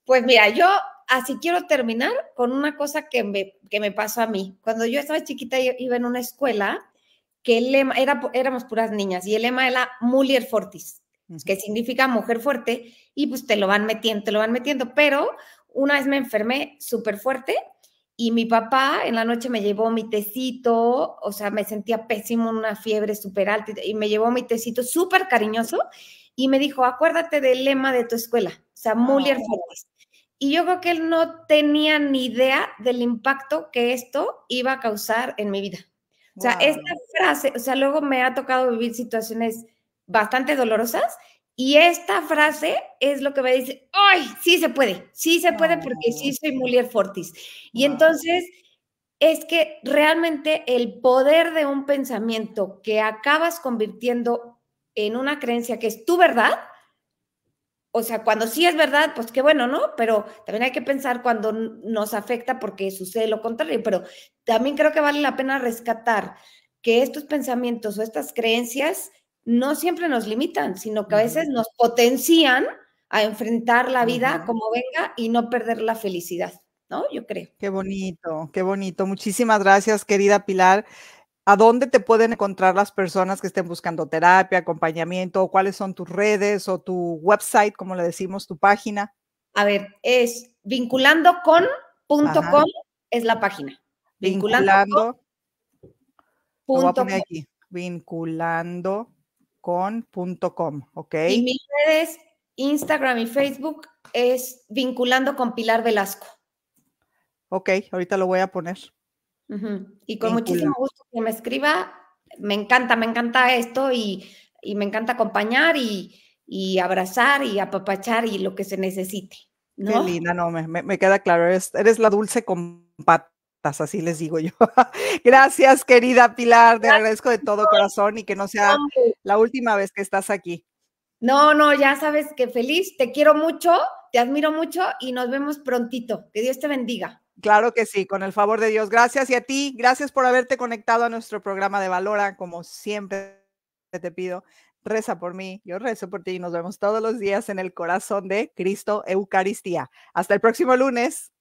Pues mira, yo así quiero terminar con una cosa que me pasó a mí. Cuando yo estaba chiquita, yo iba en una escuela que el lema éramos puras niñas, y el lema era Mulier Fortis, que significa mujer fuerte, y pues te lo van metiendo, pero una vez me enfermé súper fuerte y mi papá en la noche me llevó mi tecito, o sea, me sentía pésimo, una fiebre súper alta, y me llevó mi tecito súper cariñoso y me dijo, acuérdate del lema de tu escuela, o sea, Mulier Fortis. Y yo creo que él no tenía ni idea del impacto que esto iba a causar en mi vida. O sea, esta frase, o sea, luego me ha tocado vivir situaciones bastante dolorosas, y esta frase es lo que me dice, ¡ay, sí se puede, porque sí soy Mulier Fortis! Y entonces es que realmente el poder de un pensamiento que acabas convirtiendo en una creencia que es tu verdad, o sea, cuando sí es verdad, pues qué bueno, ¿no? Pero también hay que pensar cuando nos afecta porque sucede lo contrario, pero también creo que vale la pena rescatar que estos pensamientos o estas creencias no siempre nos limitan, sino que a veces nos potencian a enfrentar la vida como venga y no perder la felicidad, ¿no? Yo creo. Qué bonito, qué bonito. Muchísimas gracias, querida Pilar. ¿A dónde te pueden encontrar las personas que estén buscando terapia, acompañamiento? ¿Cuáles son tus redes o tu website, como le decimos, tu página? A ver, es vinculandocon.com es la página. Vinculando. Lo voy a poner Vinculando.com. aquí. Vinculandocon.com, ¿ok? Y mis redes, Instagram y Facebook, es Vinculando con Pilar Velasco. Ok, ahorita lo voy a poner. Y con muchísimo gusto que me escriba. Me encanta esto y me encanta acompañar y abrazar y apapachar y lo que se necesite, ¿no? Qué linda, no, me queda claro, eres la dulce con patas, así les digo yo. Gracias, querida Pilar, te agradezco de todo corazón y que no sea la última vez que estás aquí. No, ya sabes que feliz, te quiero mucho, te admiro mucho y nos vemos prontito. Que Dios te bendiga. Claro que sí, con el favor de Dios. Gracias y a ti, gracias por haberte conectado a nuestro programa de Valora. Como siempre te pido, reza por mí, yo rezo por ti y nos vemos todos los días en el corazón de Cristo Eucaristía. Hasta el próximo lunes.